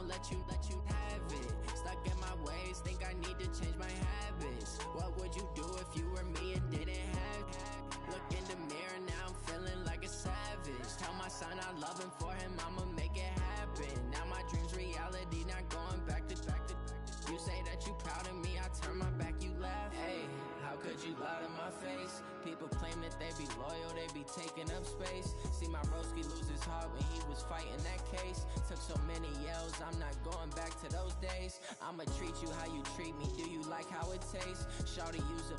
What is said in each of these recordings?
gon' let you have it. Stuck in my ways, think I need to change my habits. What would you do if you were me and didn't have it? Look in the mirror, now I'm feeling like a savage. Tell my son I love him, for him I'ma make it happen. Now my dream's reality, not going back to. You say that you proud of me, I turn my back, you laugh. Hey, how could you lie to my face? People claim that they be loyal, they be taking up space. See my broski lose his heart when he was fighting that case. Took so many yells, I'm not going back to those days. I'ma treat you how you treat me, do you like how it tastes? Shawty, use up,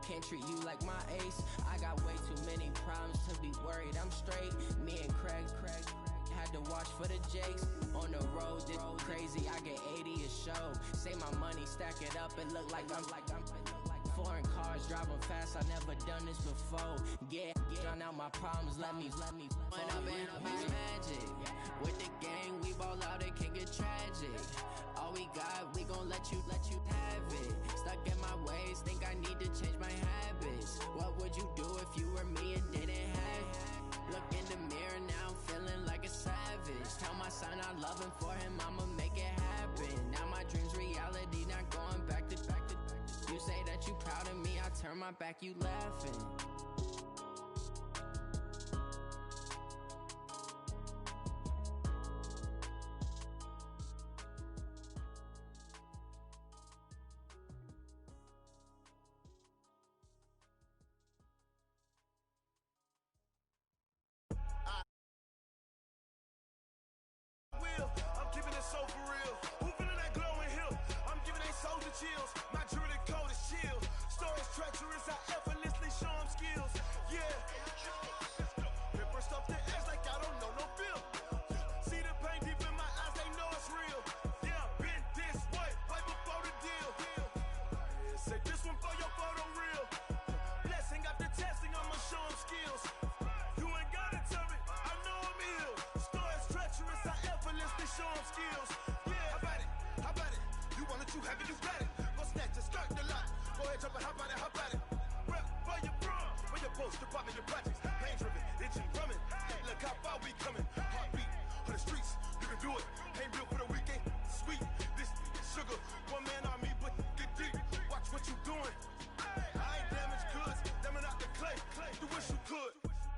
can't treat you like my ace. I got way too many problems to be worried, I'm straight. Me and Craig had to watch for the Jakes. On the road, this crazy, I get 80 a show. Say my money, stack it up and look like I'm foreign cars, driving fast, I never done this before. Get drown out my problems, let me Went up in a beach magic. With the gang, we ball out, it can get tragic. All we got, we gon' let you have it. Stuck in my ways, think I need to change my habits. What would you do if you were me and didn't have it? Look in the mirror, now I'm feeling like a savage. Tell my son I love him, for him I'ma make it happen. Now my dream's reality, not going back to. You say that you proud of me, I turn my back, you laughing. I'm giving it so for real. Who feeling that glowing hill? I'm giving they soldier chills. My jewelry code is chill. Stories treacherous, I effortlessly show them skills. Yeah. Ripper stuff the edge like I don't know no feel. See the pain deep in my eyes, they know it's real. Yeah, been this way, right before the deal. Say this one for your photo real. Blessing after testing, I'ma show them skills. You ain't gotta tell me, I know I'm ill. Stories treacherous, I effortlessly show them skills. Yeah, how about it? How about it? You want it, you have it, you got it. Go snatch it, skirt the lot. Go ahead, jump it, how about it? How about it? Rep for your brum, for your post, department, your projects. Pain driven, itching, drumming. Look how far we coming. Heartbeat for the streets, you can do it. Ain't real for the weekend, sweet. This sugar, one man army, but get deep. Watch what you doing. I ain't damaged goods, damn out the clay. You wish you could.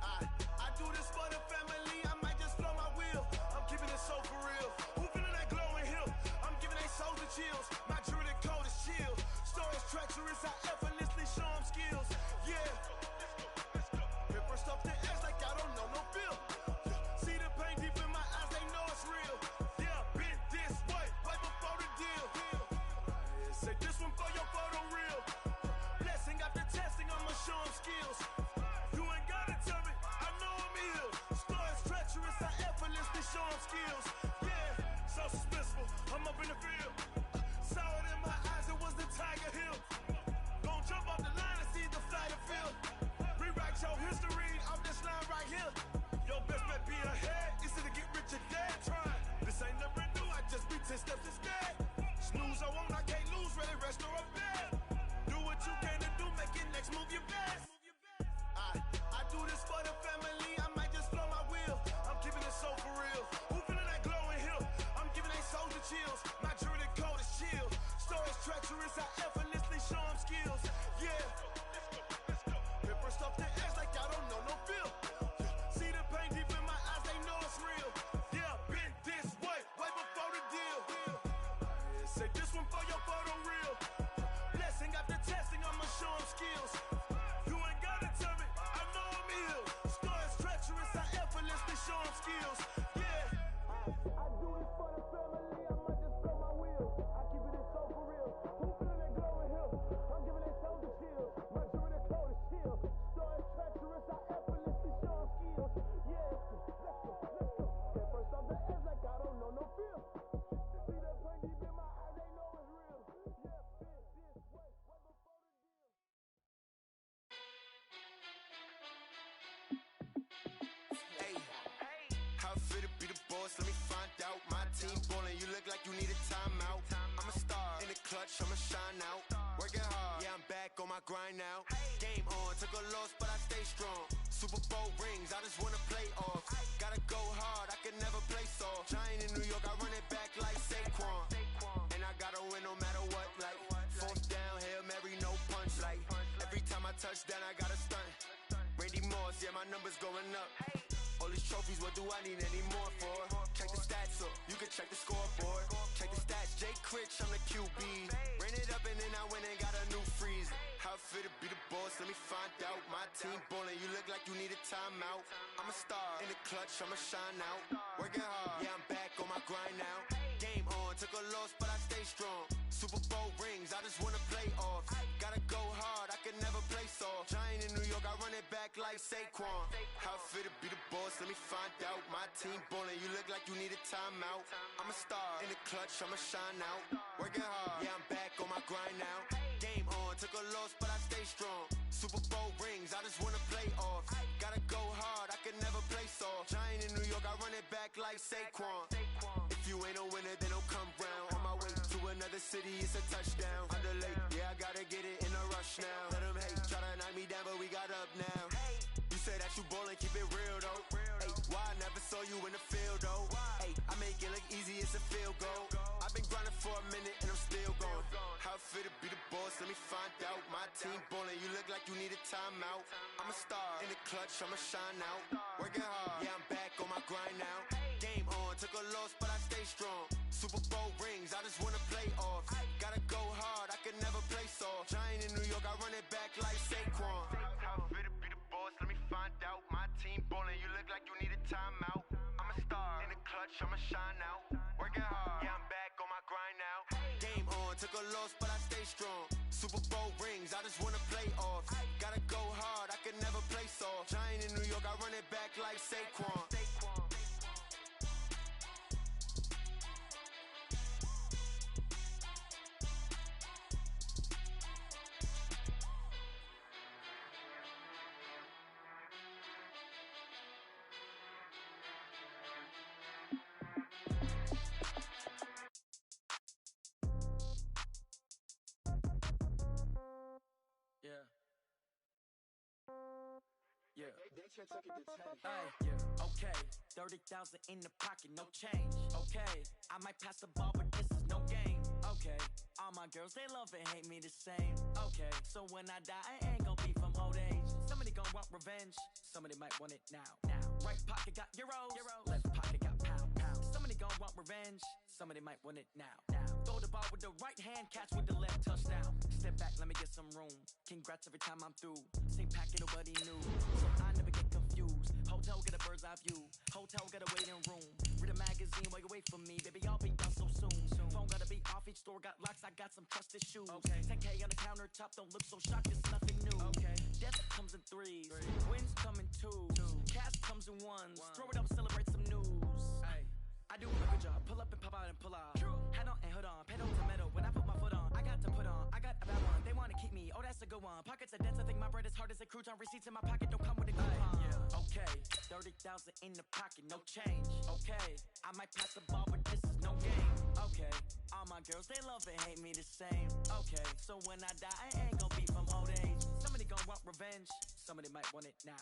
I do this for the family, I might just blow my wheel. I'm keeping it so for real. Who feeling that glowing hill? I'm giving they soldier chills. My jewelry code is chill. Stories treacherous, I effortlessly show them skills. Yeah. Ripper stuff the edge like I don't know no feel. See the pain deep in my eyes, they know it's real. Yeah, been this way, right before the deal. Say this one for your photo real. Blessing after testing, I'ma show them skills. You ain't gotta tell me, I know I'm ill. Stories treacherous, I effortlessly show them skills. Yeah, so suspenseful, I'm up in the field. Saw it in my eyes, it was the Tiger Hill. Gon' jump off the line and see the flight of field. Rewrite your history off this line right here. Your best bet be ahead, easy to get rich or dead trying. This ain't never new, I just be 10 steps instead. Snooze, I won't, I can't lose, ready, rest or up bed. Do what you can to do, make it next move your best. I do this for the family, I might just blow my wheel. I'm keeping it so for real. Who feeling that glowing hill? I'm giving they soldier chills. My jewelry code is chill. Stories treacherous, I effortlessly show them skills. Yeah. Ripper stuff the edge like I don't know no feel. See the pain deep in my eyes, they know it's real. Yeah, been this way, right before the deal. Say this one for your photo real. Blessing after testing, I'ma show them skills. You ain't gotta tell me, I know I'm ill. Stories treacherous, I effortlessly show them skills. Yeah. I do this for the family, I might just blow my wheel. I keep it so for real. Who feeling that glowing hill? I'm giving they soldier chills. My jewelry code is chill. Stories treacherous, I effortlessly show them skills. Yeah, let's go. Get first off the edge like I don't know no feel. See that pain deep in my eyes, they know it's real. Yeah, been this way, right before the deal. Hey, how it feel to be the boss? Let me find out. My team ballin', you look like you need a timeout. I'm a star in the clutch, I'ma shine out. Working hard, yeah, I'm back on my grind now. Game on, took a loss, but I stay strong. Super Bowl rings, I just wanna play off. Gotta go hard, I can never play soft. Giant in New York, I run it back like Saquon. And I gotta win no matter what, like fourth down, Hail Mary, no punch. Like every time I touch down, I gotta stunt. Randy Moss, yeah, my numbers going up. All these trophies, what do I need any more for? Check the stats up, you can check the scoreboard. Check the stats, Jay Critch, I'm the QB. Ran it up and then I went and got a new freeze. How fit to be the boss, let me find out. My team ballin', you look like you need a timeout. I'm a star, in the clutch, I'ma shine out. Working hard, yeah, I'm back on my grind now. Game on, took a loss, but I stay strong. Super Bowl rings, I just wanna play off. Gotta go hard, I can never play soft. Giant in New York, I run it back like Saquon. How fit to be the boss, let me find out. My team ballin', you look like you need a timeout. I'm a star, in the clutch, I'ma shine out. Working hard, yeah, I'm back on my grind now. Game on, took a loss, but I stay strong. Super Bowl rings, I just wanna play off. Gotta go hard, I can never play soft. Giant in New York, I run it back like Saquon. If you ain't a winner, then don't come round. On my way to another city, it's a touchdown. Underlay, yeah, I gotta get it in a rush now. Let them hate, try to knock me down, but we got up now. You say that you ballin', keep it real though. Hey, why I never saw you in the field though? Hey, I make it look easy, it's a field goal. I've been grinding for a minute and I'm still going. How fit to be the boss, let me find out. My team ballin', you look like you need a timeout. I'm a star, in the clutch, I'ma shine out. Working hard, yeah, I'm back on my grind now. Game on, took a loss, but I stay strong. Super Bowl rings, I just wanna play off. Gotta go hard, I can never play soft. Giant in New York, I run it back like Saquon. How fit to be the boss, let me find out. My team ballin', you look like you need a timeout. I'm a star, in the clutch, I'ma shine out. Working hard, yeah, I'm back on my grind now. Game on, took a loss, but I stay strong. Super Bowl rings, I just wanna play off. Gotta go hard, I can never play soft. Giant in New York, I run it back like Saquon. Yeah. Yeah. Okay. 30,000 in the pocket, no change. Okay. I might pass the ball, but this is no game. Okay. All my girls, they love and hate me the same. Okay. So when I die, I ain't gon' be from old age. Somebody gon' want revenge. Somebody might want it now. Right pocket got euros. Left pocket got pound. Somebody gon' want revenge. Somebody might want it now. Throw the ball with the right hand, catch with the left, touchdown. Step back, let me get some room. Congrats every time I'm through. Same packet, nobody knew. So I never get confused. Hotel get a bird's eye view. Hotel get a waiting room. Read a magazine while you wait for me. Baby, I'll be done so soon. Phone gotta be off, each store got locks. I got some trusted shoes. 10K on the countertop, don't look so shocked, it's nothing new. Death comes in threes. Wins come in twos. Cash comes in ones. Throw it up, celebrate some news. I do a good job, pull up and pop out and pull out. Head on and hood on, pedal to metal. When I put my foot on, I got to put on. I got a bad one, they wanna keep me. Oh, that's a good one. Pockets are dense, I think my bread is hard as a crouton. Receipts in my pocket don't come with a coupon. Okay, 30,000 in the pocket, no change. Okay, I might pass the ball, but this is no game. Okay, all my girls, they love and hate me the same. Okay, so when I die, I ain't gon' be from old age. Somebody gon' want revenge, somebody might want it now.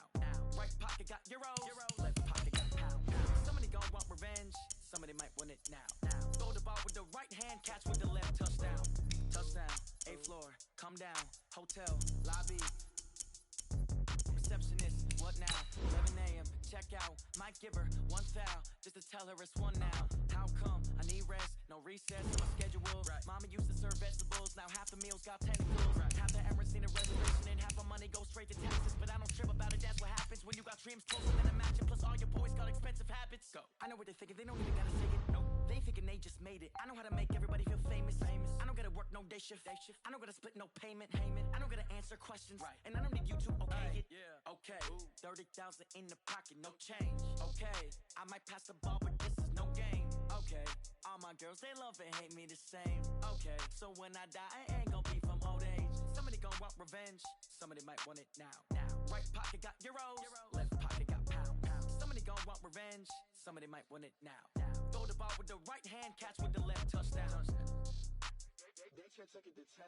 Right pocket got euros, left pocket got pound. Somebody gon' want revenge, somebody might want it now. Throw the ball with the right hand, catch with the left, touchdown. Touchdown, 8th floor, come down, hotel, lobby. Receptionist, what now? 11 a.m., check out, might give her one foul, just to tell her it's one now. How come? I need rest, no recess on my schedule. Mama used to serve vegetables, now half the meals got tentacles. Half the Emirates need a reservation and half my money goes straight to taxes. But I don't trip about it, that's what happens when you got dreams closer than a match. And plus all your boys got expensive habits. Go. I know what they're thinking, they don't even gotta say it. Nope. They thinking they just made it. I know how to make everybody feel famous. I don't gotta work no day shift. I don't gotta split no payment. I don't gotta answer questions. And I don't need you to okay it. Okay, 30,000 in the pocket, no change. Okay, I might pass the ball, but this is no game. Okay, all my girls, they love and hate me the same. Okay, so when I die, I ain't gon' be from old age. Somebody gon' want revenge, somebody might want it now. Right pocket got euros, left pocket got pound. Somebody gon' want revenge, somebody might want it now. Throw the ball with the right hand, catch with the left, touchdown. They can't take it to 10.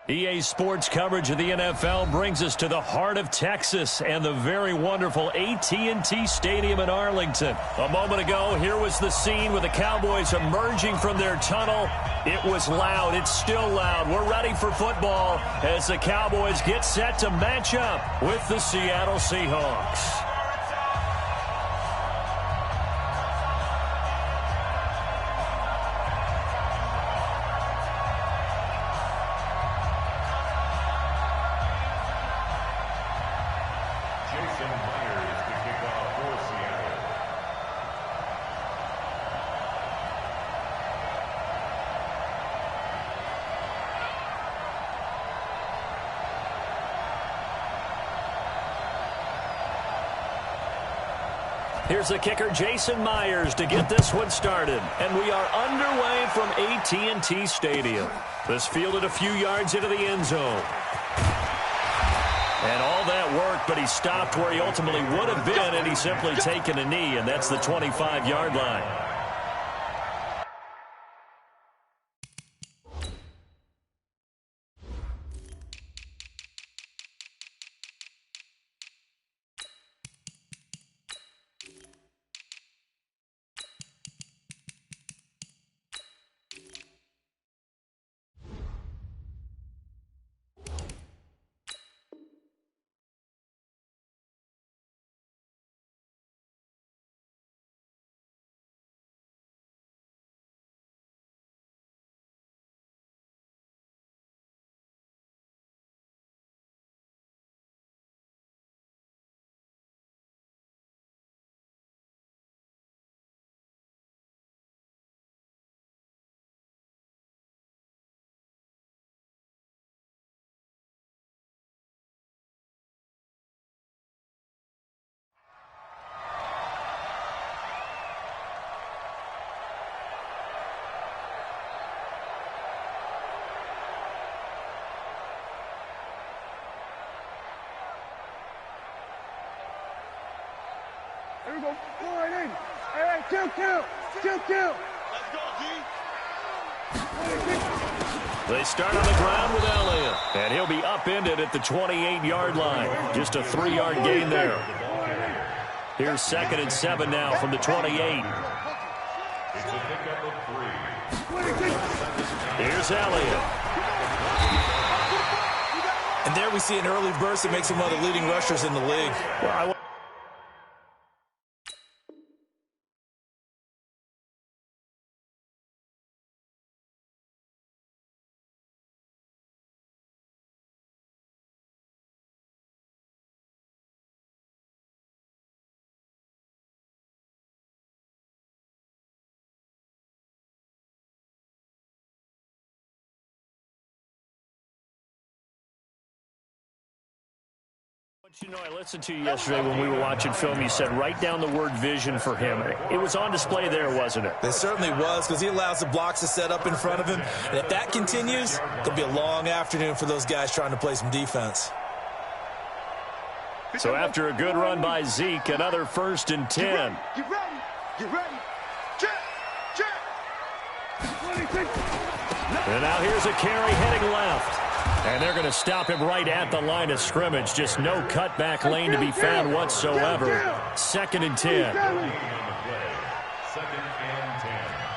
EA Sports coverage of the NFL brings us to the heart of Texas and the very wonderful AT&T Stadium in Arlington. A moment ago, here was the scene with the Cowboys emerging from their tunnel. It was loud. It's still loud. We're ready for football as the Cowboys get set to match up with the Seattle Seahawks. Here's the kicker, Jason Myers, to get this one started. And we are underway from AT&T Stadium. This fielded a few yards into the end zone. And all that work, but he stopped where he ultimately would have been, and he's simply taken a knee, and that's the 25-yard line. Here we go. Go right in. Hey, kill. Let's go, D. They start on the ground with Elliott. And he'll be upended at the 28-yard line. Just a 3-yard gain there. Here's 2nd and 7 now from the 28. It's a pickup of 3. Here's Elliott. And there we see an early burst that makes him one of the leading rushers in the league. Well, you know, I listened to you yesterday when we were watching film. You said write down the word vision for him. It was on display there, wasn't it? It certainly was, because he allows the blocks to set up in front of him. And if that continues, it'll be a long afternoon for those guys trying to play some defense. So after a good run by Zeke, another 1st and 10. Get ready. Check. And now here's a carry heading left. And they're going to stop him right at the line of scrimmage. Just no cutback lane to be found whatsoever. 2nd and 10. 2nd and 10.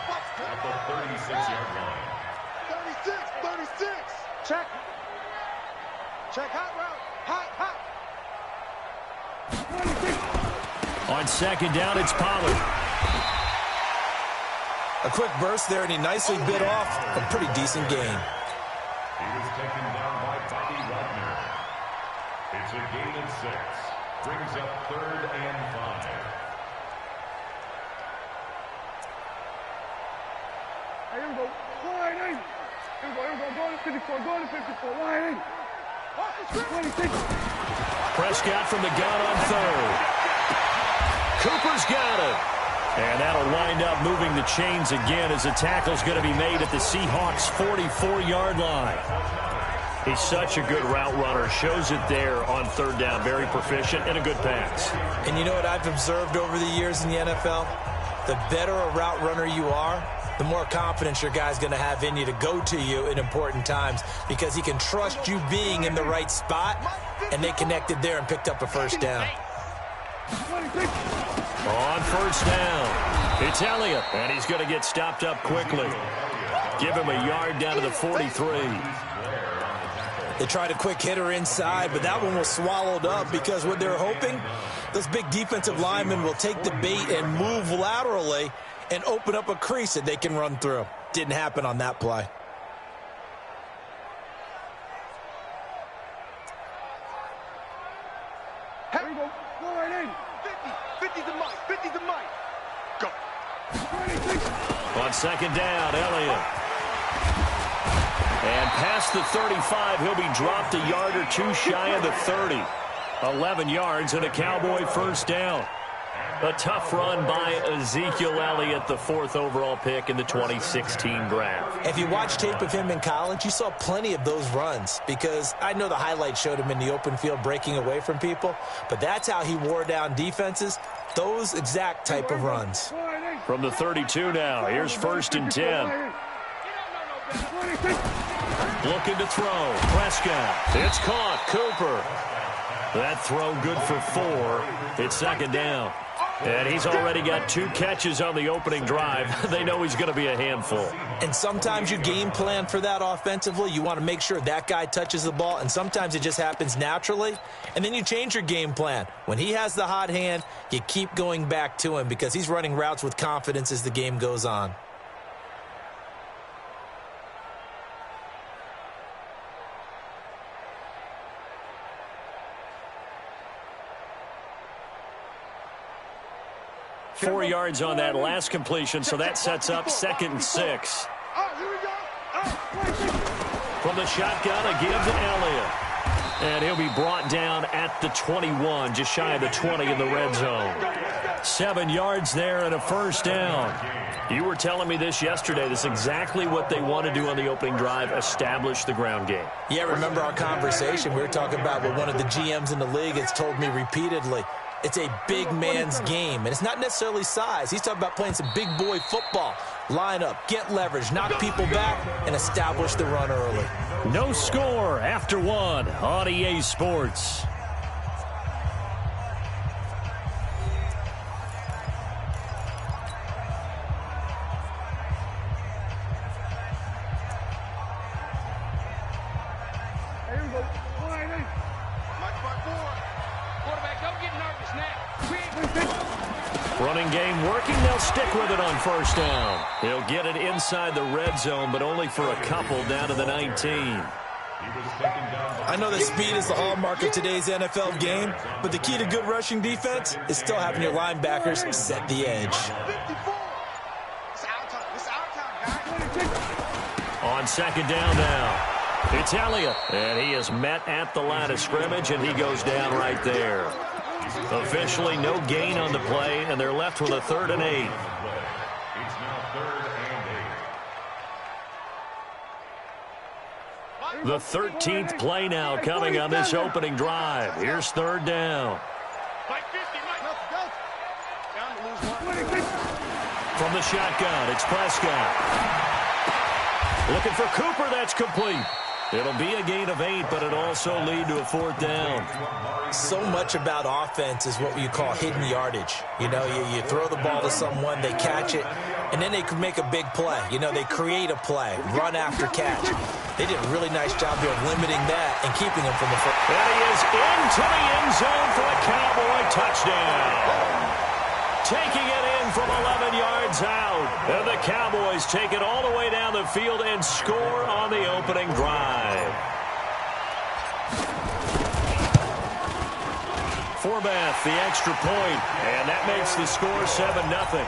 At the 36-yard line. 36. Check. Hot route. Hot. On 2nd down, it's Pollard. A quick burst there, and he nicely bit off a pretty decent gain. He was taken down by Bobby Wagner. It's a gain of 6. Brings up 3rd and 5. Hey, here we go. Go right in. Here we go. Go to 54. Right in. 26. Prescott from the gun on 3rd. Cooper's got it. And that'll wind up moving the chains again as the tackle's going to be made at the Seahawks' 44-yard line. He's such a good route runner. Shows it there on 3rd down. Very proficient and a good pass. And you know what I've observed over the years in the NFL? The better a route runner you are, the more confidence your guy's going to have in you to go to you in important times because he can trust you being in the right spot, and they connected there and picked up a first down. On first down, it's Elliott, and he's going to get stopped up quickly. Give him a yard down to the 43. They tried a quick hitter inside, but that one was swallowed up because what they're hoping, those big defensive linemen will take the bait and move laterally and open up a crease that they can run through. Didn't happen on that play. Here we go. Go right in. 50 the mic. 50 the mic. Go. On second down, Elliott. And past the 35, he'll be dropped a yard or two shy of the 30. 11 yards and a Cowboy first down. A tough run by Ezekiel Elliott, the 4th overall pick in the 2016 draft. If you watch tape of him in college, you saw plenty of those runs because I know the highlights showed him in the open field breaking away from people, but that's how he wore down defenses, those exact type of runs. From the 32 now, here's 1st and 10. Looking to throw. Prescott. It's caught. Cooper. That throw good for 4. It's second down. And he's already got 2 catches on the opening drive. They know he's going to be a handful. And sometimes you game plan for that offensively. You want to make sure that guy touches the ball, and sometimes it just happens naturally. And then you change your game plan. When he has the hot hand, you keep going back to him because he's running routes with confidence as the game goes on. Four yards on that last completion, so that sets up 2nd and 6. From the shotgun, a give to Elliott. And he'll be brought down at the 21, just shy of the 20 in the red zone. 7 yards there and a first down. You were telling me this yesterday. This is exactly what they want to do on the opening drive, establish the ground game. Yeah, remember our conversation? We were talking about what one of the GMs in the league has told me repeatedly. It's a big man's game, and it's not necessarily size. He's talking about playing some big boy football. Line up, get leverage, knock people back, and establish the run early. No score after 1 on EA Sports. Running game working. They'll stick with it on first down. He'll get it inside the red zone, but only for a couple down to the 19. I know that speed is the hallmark of today's NFL game, but the key to good rushing defense is still having your linebackers set the edge. On second down now, it's Elliott, and he is met at the line of scrimmage, and he goes down right there. Officially no gain on the play, and they're left with a 3rd and 8. The 13th play now coming on this opening drive. Here's 3rd down. From the shotgun, it's Prescott. Looking for Cooper, that's complete. It'll be a gain of 8, but it'll also lead to a 4th down. So much about offense is what you call hidden yardage. You know, you throw the ball to someone, they catch it, and then they can make a big play. You know, they create a play, run after catch. They did a really nice job here of limiting that and keeping him from the foot. And he is into the end zone for a Cowboy touchdown. Taking it in from 11 yards out. And the Cowboys take it all the way down the field and score on the opening drive. Forbath, the extra point, and that makes the score 7-0.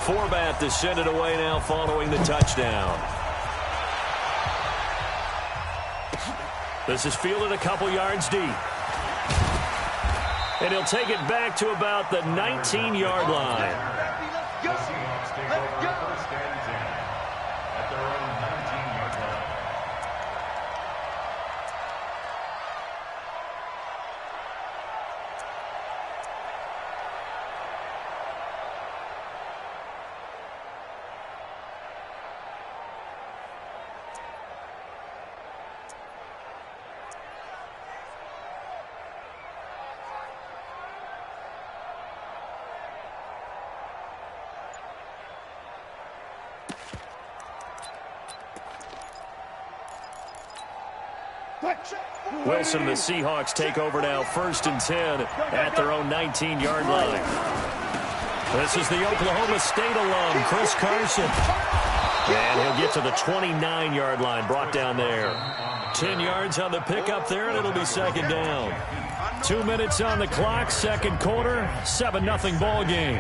Forbath to send it away now following the touchdown. This is fielded a couple yards deep. And he'll take it back to about the 19-yard line. Wilson and the Seahawks take over now, 1st and 10 at their own 19-yard line. This is the Oklahoma State alum, Chris Carson. And he'll get to the 29-yard line, brought down there. 10 yards on the pickup there, and it'll be 2nd down. 2 minutes on the clock, 2nd quarter, 7-0 ball game.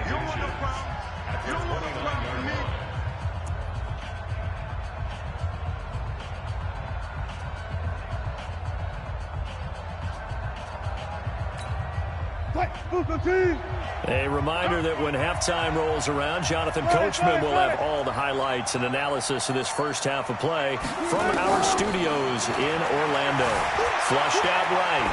A reminder that when halftime rolls around, Jonathan Coachman will have all the highlights and analysis of this first half of play from our studios in Orlando. Flushed out right.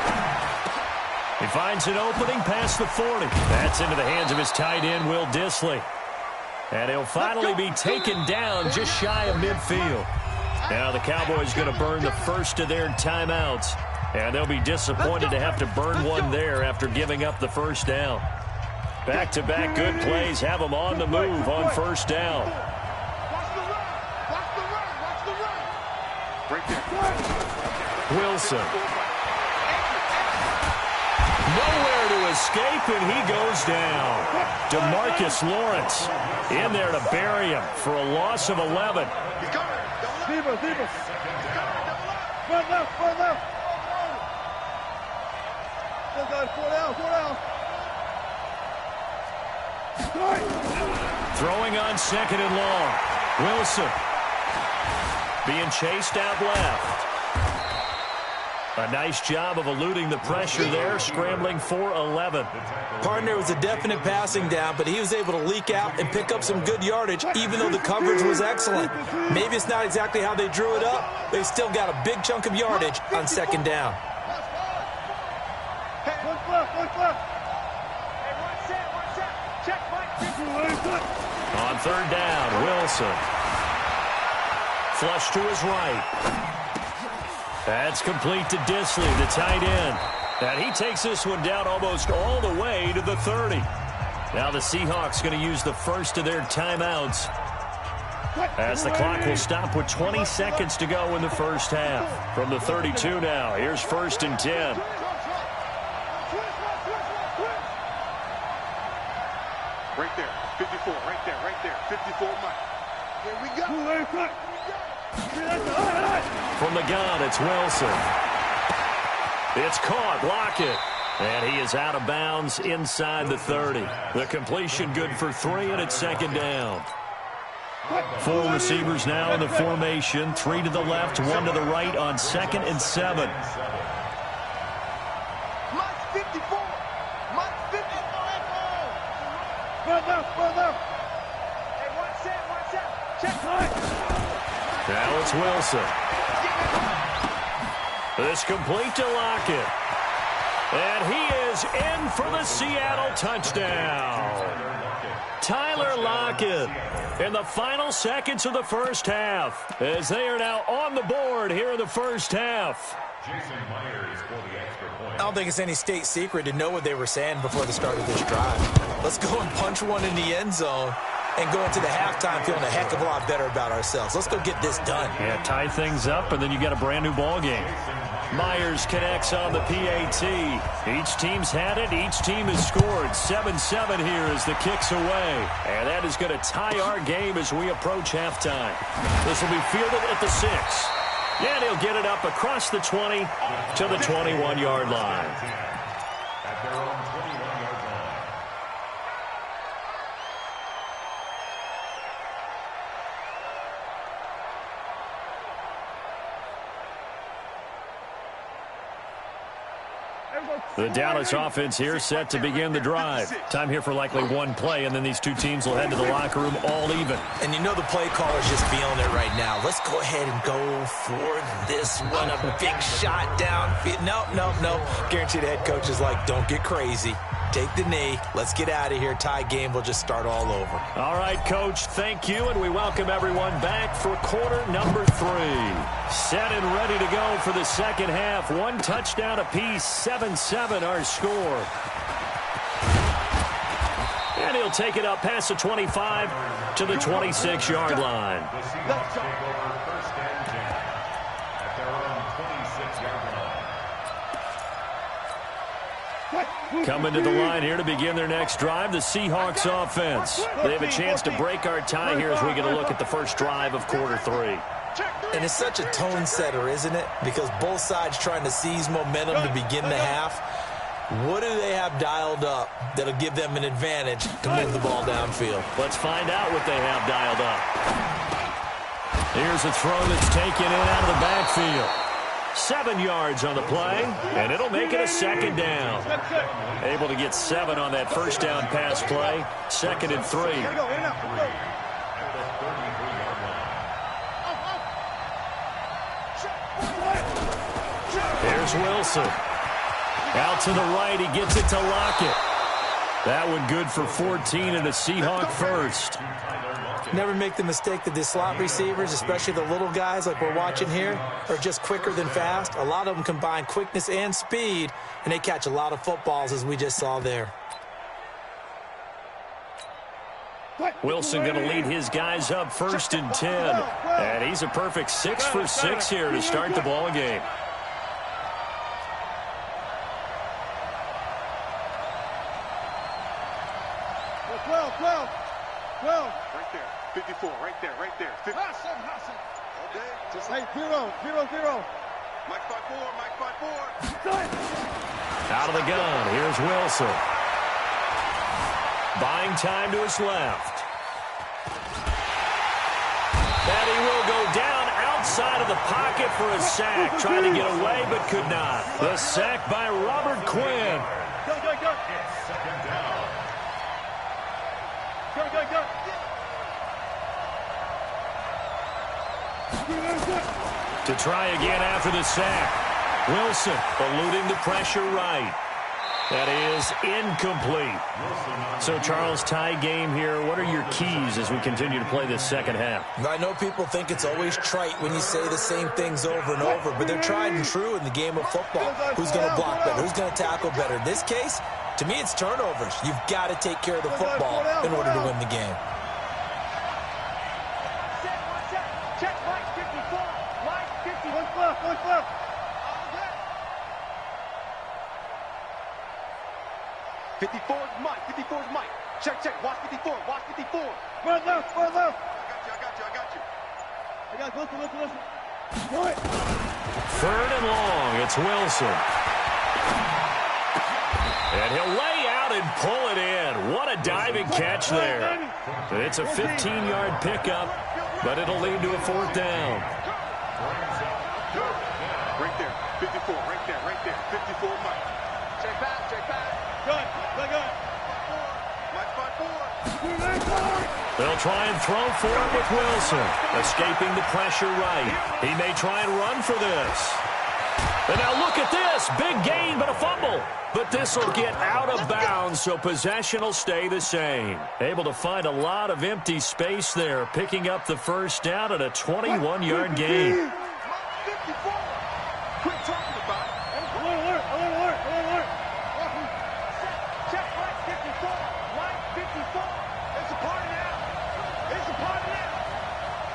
He finds an opening past the 40. That's into the hands of his tight end, Will Dissly. And he'll finally be taken down just shy of midfield. Now the Cowboys going to burn the first of their timeouts. And they'll be disappointed to have to burn one there after giving up the first down. Back-to-back good plays have them on the move on 1st down. Wilson. Nowhere to escape, and he goes down. DeMarcus Lawrence in there to bury him for a loss of 11. Throwing on 2nd and long. Wilson being chased out left. A nice job of eluding the pressure there, scrambling for 11. Partner, was a definite passing down, but he was able to leak out and pick up some good yardage, even though the coverage was excellent. Maybe it's not exactly how they drew it up, but they still got a big chunk of yardage on 2nd down. On 3rd down, Wilson. Flush to his right. That's complete to Dissly, the tight end. And he takes this one down almost all the way to the 30. Now the Seahawks going to use the first of their timeouts as the clock will stop with 20 seconds to go in the first half. From the 32 now, here's 1st and 10. Right there, 54, right there, 54 Mike. Here we go. From the gun, it's Wilson. It's caught, Lockett. And he is out of bounds inside the 30. The completion good for 3, and it's 2nd down. 4 receivers now in the formation. 3 to the left, 1 to the right on 2nd and 7. Now it's Wilson. This complete to Lockett. And he is in for the Seattle touchdown. Tyler Lockett in the final seconds of the first half, as they are now on the board here in the first half. I don't think it's any state secret to know what they were saying before the start of this drive. Let's go and punch one in the end zone and go into the halftime feeling a heck of a lot better about ourselves. Let's go get this done. Yeah, tie things up, and then you got a brand new ball game. Myers connects on the PAT. Each team's had it. Each team has scored. 7-7 here as the kick's away. And that is going to tie our game as we approach halftime. This will be fielded at the 6. And he'll get it up across the 20 to the 21-yard line. At their own 21-yard line. The Dallas offense here set to begin the drive. Time here for likely one play, and then these two teams will head to the locker room all even. And you know the play caller's just feeling it right now. Let's go ahead and go for this one. A big shot down. No. Guaranteed the head coach is like, don't get crazy. Take the knee. Let's get out of here. Tie game. We'll just start all over. All right, Coach, thank you, and we welcome everyone back for quarter number 3. Set and ready to go for the second half. 1 touchdown apiece, 7-7 our score. And he'll take it up past the 25 to the 26-yard line. The Seahawks take over 1st and 10 at their own 26-yard line. Coming to the line here to begin their next drive, the Seahawks offense. They have a chance to break our tie here as we get a look at the first drive of quarter 3. And it's such a tone setter, isn't it? Because both sides trying to seize momentum to begin the half. What do they have dialed up that'll give them an advantage to move the ball downfield? Let's find out what they have dialed up. Here's a throw that's taken in out of the backfield. 7 yards on the play, and it'll make it a second down. Able to get 7 on that first down pass play. 2nd and 3. Here's Wilson. Out to the right, he gets it to Lockett. That one good for 14 and a Seahawk first. Never make the mistake that the slot receivers, especially the little guys like we're watching here, are just quicker than fast. A lot of them combine quickness and speed, and they catch a lot of footballs, as we just saw there. Wilson going to lead his guys up 1st and 10. And he's a perfect 6 for 6 here to start the ball game. Right there. 54, right there, right there. 50. Okay. Just hey, 0. Mike 5-4. Out of the gun, here's Wilson. Buying time to his left. And he will go down outside of the pocket for a sack. Trying to get away, but could not. The sack by Robert Quinn. Go. It's second down. Go. To try again after the sack. Wilson eluding the pressure right. That is incomplete. So, Charles, tie game here. What are your keys as we continue to play this second half? I know people think it's always trite when you say the same things over and over, but they're tried and true in the game of football. Who's going to block better? Who's going to tackle better? In this case, to me, it's turnovers. You've got to take care of the football in order to win the game. Check, Mike 54. Mike 50. One left. 54's Mike. Check. Watch 54. Run left. I got you. Listen. Right. 3rd and long. It's Wilson. And he'll lay out and pull it in. What a diving catch there. It's a 15-yard pickup, but it'll lead to a 4th down. Right there. 54. Right there. 54 Mike. Check back. Good. Mike 5-4. They'll try and throw for it with Wilson. Escaping the pressure right. He may try and run for this. And now look at this. Big gain, but a fumble. But this will get out of bounds, so possession will stay the same. Able to find a lot of empty space there, picking up the first down at a 21-yard gain. 54. Quit talking about it. Alert. Check Mike 54. Mike 54. It's a party now.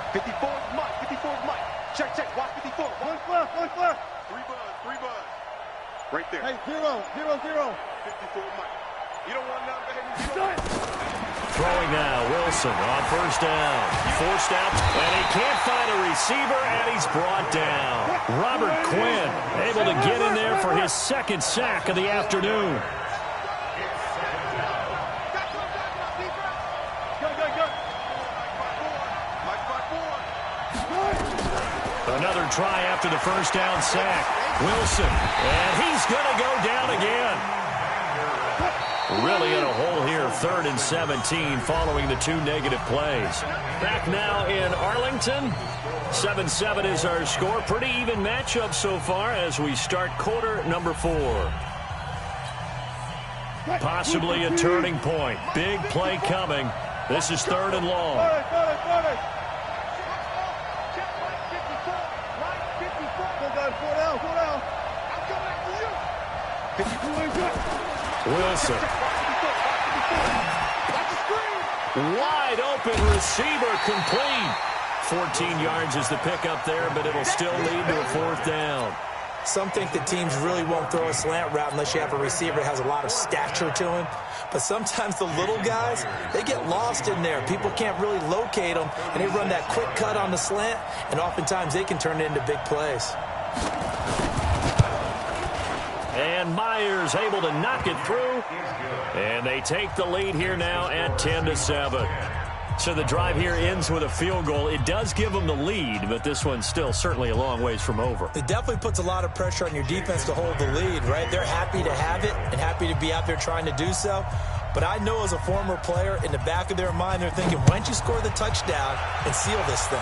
54's Mike. Check. Watch 54. One left. 3 buzz. Right there. Hey, 0. 54 Mike. You don't want none, baby. Throwing now, Wilson on first down. Forced out, and he can't find a receiver, and he's brought down. Robert Quinn able to get in there for his 2nd sack of the afternoon. Another try after the first down sack. Wilson, and he's going to go down again. Really in a hole here, 3rd and 17 following the 2 negative plays. Back now in Arlington. 7-7 is our score. Pretty even matchup so far as we start quarter number 4. Possibly a turning point. Big play coming. This is 3rd and long. Wilson. Wide open receiver complete. 14 yards is the pickup there, but it'll still lead to a 4th down. Some think that teams really won't throw a slant route unless you have a receiver that has a lot of stature to him. But sometimes the little guys, they get lost in there. People can't really locate them, and they run that quick cut on the slant, and oftentimes they can turn it into big plays. And Myers able to knock it through, and they take the lead here now at 10-7. So the drive here ends with a field goal. It does give them the lead, but this one's still certainly a long ways from over. It definitely puts a lot of pressure on your defense to hold the lead, right? They're happy to have it and happy to be out there trying to do so. But I know as a former player, in the back of their mind, they're thinking, why don't you score the touchdown and seal this thing?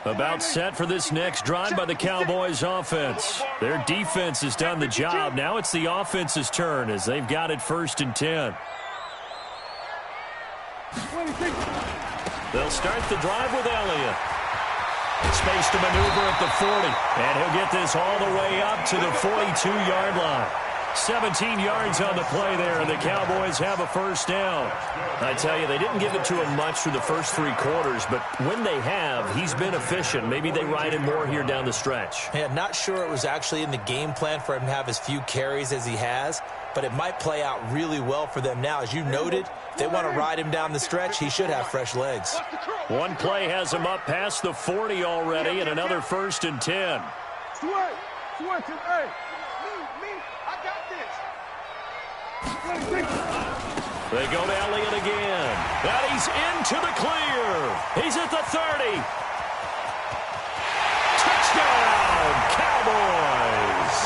About set for this next drive by the Cowboys offense. Their defense has done the job. Now it's the offense's turn as they've got it 1st and 10. They'll start the drive with Elliott. Space to maneuver at the 40. And he'll get this all the way up to the 42-yard line. 17 yards on the play there, and the Cowboys have a 1st down. I tell you, they didn't give it to him much through the first 3 quarters, but when they have, he's been efficient. Maybe they ride him more here down the stretch. Yeah, not sure it was actually in the game plan for him to have as few carries as he has, but it might play out really well for them now. As you noted, if they want to ride him down the stretch, he should have fresh legs. One play has him up past the 40 already, and another 1st and 10. They go to Elliott again. And he's into the clear. He's at the 30. Touchdown, Cowboys.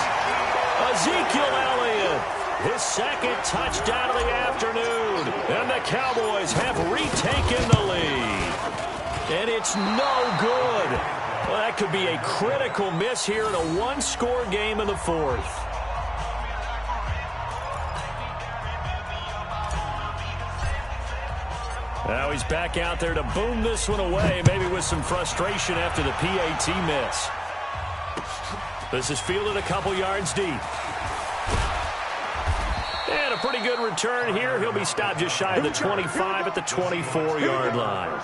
Ezekiel Elliott, his 2nd touchdown of the afternoon. And the Cowboys have retaken the lead. And it's no good. Well, that could be a critical miss here in a 1-score game in the 4th. Now he's back out there to boom this one away, maybe with some frustration after the PAT miss. This is fielded a couple yards deep. And a pretty good return here. He'll be stopped just shy of the 25 at the 24-yard line.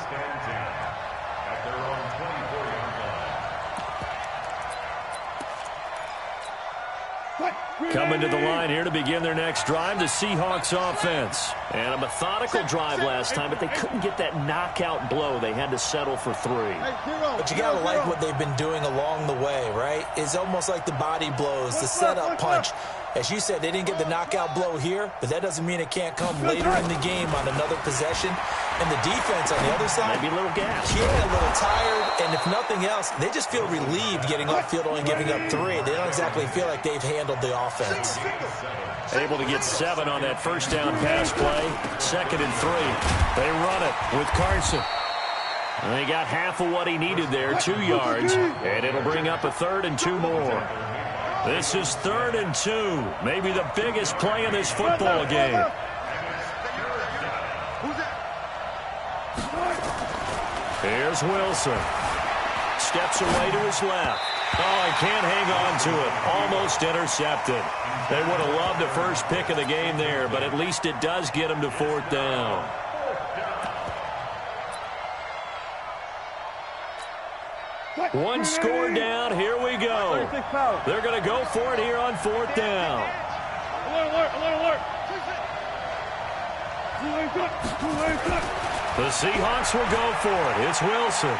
Coming to the line here to begin their next drive, the Seahawks offense. And a methodical drive last time, but they couldn't get that knockout blow. They had to settle for 3. But you got to like what they've been doing along the way, right? It's almost like the body blows, the setup punch. As you said, they didn't get the knockout blow here, but that doesn't mean it can't come later in the game on another possession. And the defense on the other side, maybe a little gas. Yeah, a little tired. And if nothing else, they just feel relieved getting upfield only giving up 3. They don't exactly feel like they've handled the offense. Able to get 7 on that 1st down pass play. 2nd and 3. They run it with Carson. And they got half of what he needed there, 2 yards. And it'll bring up a 3rd and 2 more. This is 3rd and 2. Maybe the biggest play in this football game. Here's Wilson. Steps away to his left. Oh, he can't hang on to it. Almost intercepted. They would have loved the first pick of the game there, but at least it does get him to 4th down. One score down. Here we go. They're going to go for it here on 4th down. Alert. The Seahawks will go for it. It's Wilson.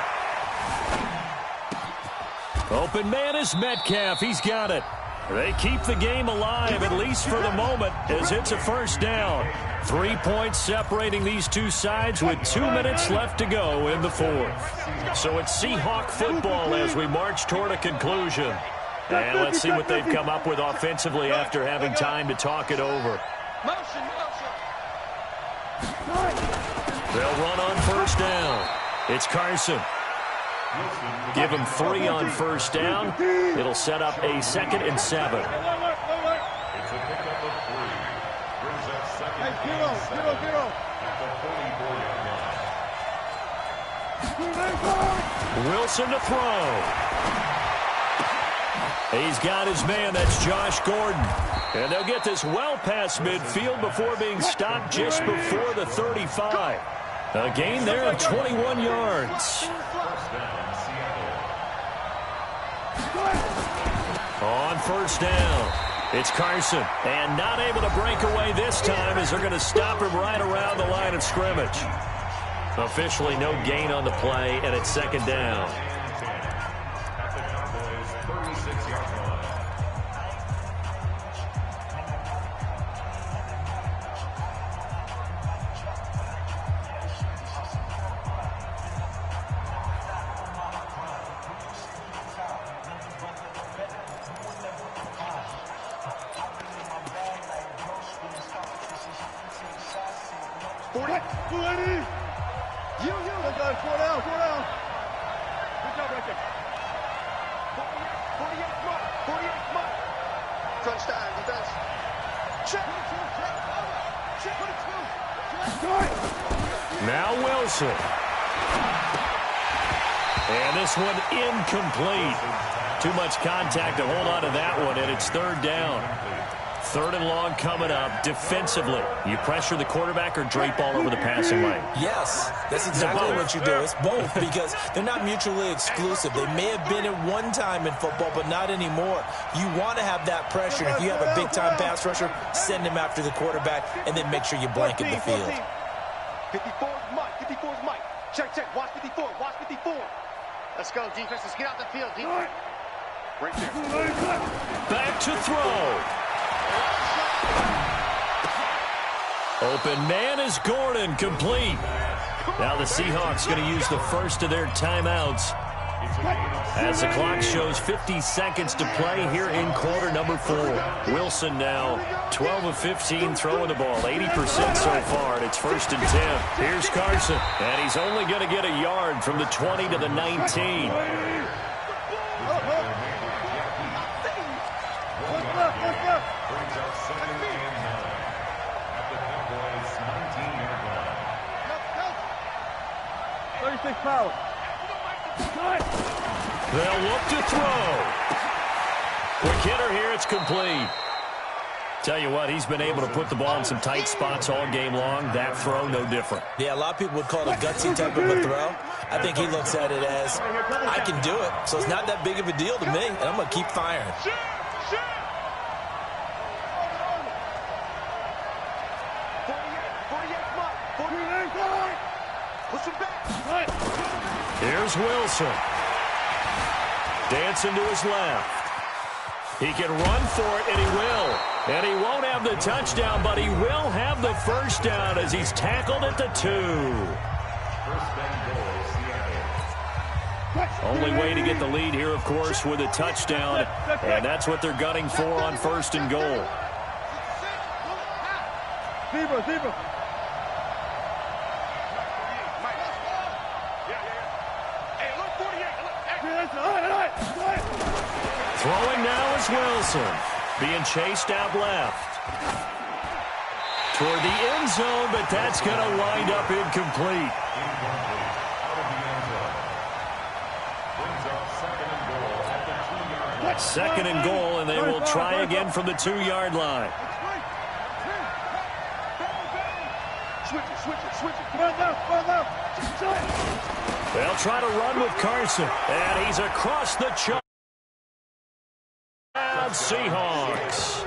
Open man is Metcalf. He's got it. They keep the game alive, at least for the moment, as it's a 1st down. 3 points separating these two sides with 2 minutes left to go in the 4th. So it's Seahawk football as we march toward a conclusion. And let's see what they've come up with offensively after having time to talk it over. They'll run on 1st down. It's Carson. Give him 3 on 1st down. It'll set up a 2nd and 7. It's a pickup of 3. Brings up 2nd and 7 at the 44-yard line. Wilson to throw. He's got his man. That's Josh Gordon. And they'll get this well past midfield before being stopped just before the 35. A gain there of 21 yards. On first down, it's Carson. And not able to break away this time as they're going to stop him right around the line of scrimmage. Officially no gain on the play, and it's second down. Now Wilson. And this one incomplete. Too much contact to hold on to that one, and it's third down. Third and long coming up. Defensively, you pressure the quarterback or drape all over the passing lane? Yes, that's exactly what you do. It's both, because they're not mutually exclusive. They may have been at one time in football, but not anymore. You want to have that pressure. If you have a big-time pass rusher, send him after the quarterback, and then make sure you blanket the field. 54 is Mike. 54 is Mike. Check, check. Watch 54. Watch 54. Let's go, defense. Let's get out the field, defense. Right there. Back to throw. Open man is Gordon, complete. Now the Seahawks going to use the first of their timeouts as the clock shows 50 seconds to play here in quarter number 4. Wilson now 12 of 15 throwing the ball, 80% so far, and it's first and 10. Here's Carson, and he's only going to get a yard from the 20 to the 19. They'll look to throw. Quick hitter here, it's complete. Tell you what, he's been able to put the ball in some tight spots all game long. That throw, no different. Yeah, a lot of people would call it a gutsy type of a throw. I think he looks at it as, I can do it, so it's not that big of a deal to me, and I'm going to keep firing. Here's Wilson. Dancing to his left. He can run for it, and he will. And he won't have the touchdown, but he will have the first down as he's tackled at the 2. Only way to get the lead here, of course, with a touchdown, and that's what they're gunning for on first and goal. Zebra. Throwing now is Wilson. Being chased out left. Toward the end zone, but that's going to wind up incomplete. Second and goal, and they will try again from the 2-yard line. They'll try to run with Carson, and he's across the chop. Seahawks.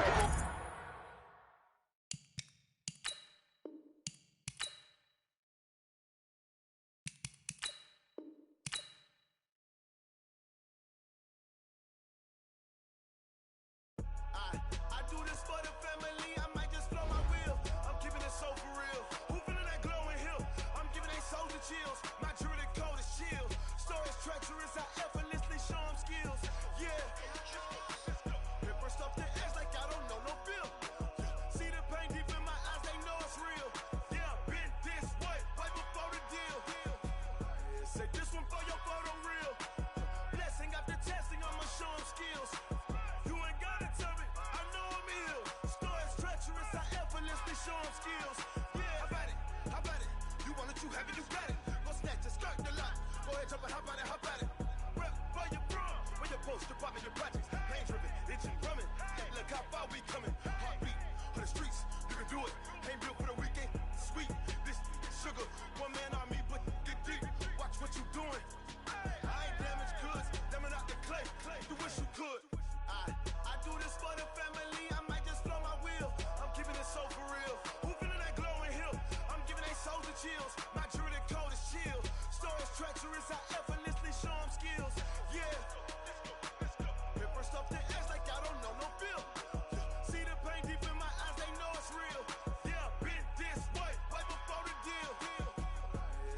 I do this for the family. I might just blow my wheel. I'm keeping it so for real. Who feeling that glowing hill? I'm giving they soldier chills. My jewelry code is chill. Stories treacherous. I effortlessly show them skills. Yeah. Paper stuff the edge like I don't know no feel. See the pain deep in my eyes. They know it's real. Yeah, been this way right before the deal. Say this one for your photo real. Blessing after testing. I'ma show them skills. You ain't gotta tell me. I know I'm ill. Stories treacherous. I effortlessly show them skills. Yeah, how about it? How about it? You want it, you have it, you got it. Go snatch it, skirt the lot. Go ahead, jump it, how about it? How about it? Rep for your bro, for your poster, pop in your projects. Hands cop out, we coming. Heartbeat for the streets, you can do it. Ain't built for the weekend. Sweet, this sugar, one man army, but get deep. Watch what you doing. I ain't damaged goods, damn out the clay. You wish you could. I do this for the family. I might just blow my wheel. I'm keeping it so for real. Who feeling that glowing hill? I'm giving they souls the chills. My jewelry code is chill. Stories treacherous, I effortlessly show them skills. Yeah. Paper stuff the edge like I don't know no feel. See the pain deep in my eyes, they know it's real. Yeah, been this way, way before the deal.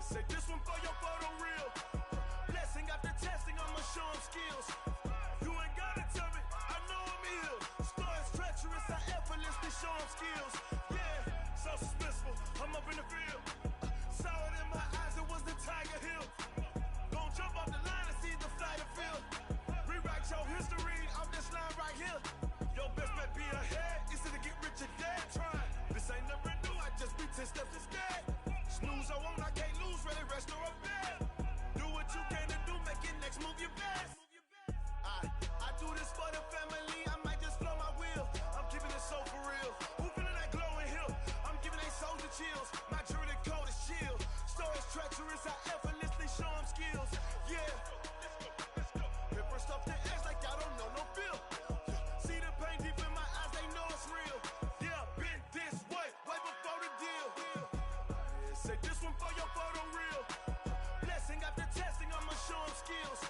Say this one for your photo real. Blessing after testing, I'ma show them skills. You ain't gotta tell me, I know I'm ill. Stories treacherous, I effortlessly show them skills. Yeah, so suspenseful, I'm up in the field. Saw it in my eyes, it was the Tiger Hill. Gon' jump off the line and see the flight of field. Rewrite your history off this line right here. Your best bet be ahead, easy to get rich or dead. Trying, this ain't never new, I just be 10 steps instead. Snooze I won't, I can't lose, ready, rest or up bed. Do what you can to do, make your next move your best. I do this for the family, I might just blow my wheel. I'm keeping it so for real. Who feeling that glowing hill? I'm giving they souls the chills. My jewelry code is chill. Stories treacherous, I effortlessly show them skills. Yeah. Paper stuff the edge like I don't know no feel. See the pain deep in my eyes, they know it's real. Yeah, been this way, way before the deal. Say this one for your photo real. Blessing after testing, I'ma show them skills.